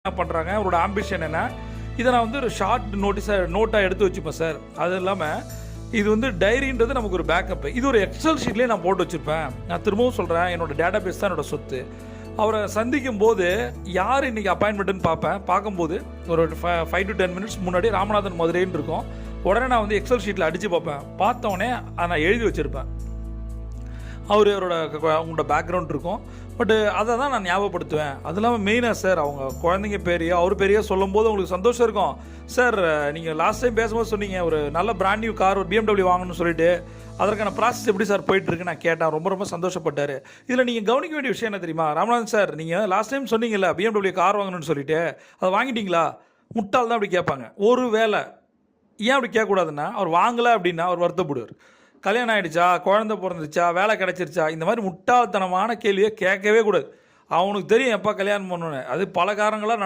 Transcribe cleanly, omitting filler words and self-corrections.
என்ன பண்ணுறாங்க, அவரோட ஆம்பிஷன் என்ன, இதை நான் வந்து ஒரு ஷார்ட் நோட்டாக எடுத்து வச்சுப்பேன் சார். அது இல்லாமல் இது வந்து டைரின்றது நமக்கு ஒரு பேக்கப். இது ஒரு எக்ஸல் ஷீட்லேயே நான் போட்டு வச்சுருப்பேன். நான் திரும்பவும் சொல்கிறேன், என்னோட டேட்டா பேஸ் தான் என்னோட சொத்து. அவரை சந்திக்கும் போது யார் இன்றைக்கி அப்பாயின்மெண்ட்டுன்னு பார்க்கும்போது ஒரு 5 to 10 மினிட்ஸ் முன்னாடி ராமநாதன் மதுரைன்னு இருக்கும். உடனே நான் வந்து எக்ஸல் ஷீட்டில் அடித்து பார்ப்பேன். பார்த்தோடனே அதை நான் எழுதி வச்சுருப்பேன். அவங்களோட பேக்ரவுண்ட் இருக்கும். பட்டு அதை தான் நான் ஞாபகப்படுத்துவேன். அது இல்லாமல் மெயினாக சார், அவங்க குழந்தைங்க பேரையோ அவர் பேரையோ சொல்லும் போது உங்களுக்கு சந்தோஷம் இருக்கும். சார், நீங்கள் லாஸ்ட் டைம் பேசும்போது சொன்னீங்க ஒரு நல்ல பிராண்ட் நியூ கார், ஒரு BMW வாங்கணும்னு சொல்லிட்டு, அதற்கான ப்ராசஸ் எப்படி சார் போயிட்டுருக்கு நான் கேட்டேன். ரொம்ப ரொம்ப சந்தோஷப்பட்டார். இதில் நீங்கள் கவனிக்க வேண்டிய விஷயம் என்ன தெரியுமா, ராமநாதன் சார், நீங்கள் லாஸ்ட் டைம் சொன்னீங்கல்ல BMW கார் வாங்கணும்னு சொல்லிட்டு, அதை வாங்கிட்டீங்களா? முட்டாள் தான் அப்படி கேட்பாங்க. ஒரு வேளை ஏன் அப்படி கேட்கக்கூடாதுன்னா, அவர் வாங்கலை அப்படின்னா அவர் வருத்தப்படுவார். கல்யாணம் ஆகிடுச்சா, குழந்தை பிறந்துச்சா, வேலை கிடச்சிருச்சா, இந்த மாதிரி முட்டாள்தனமான கேள்வியை கேட்கவே கூடாது. அவனுக்கு தெரியும் எப்போ கல்யாணம் பண்ணணுன்னு. அது பல காரணங்களாக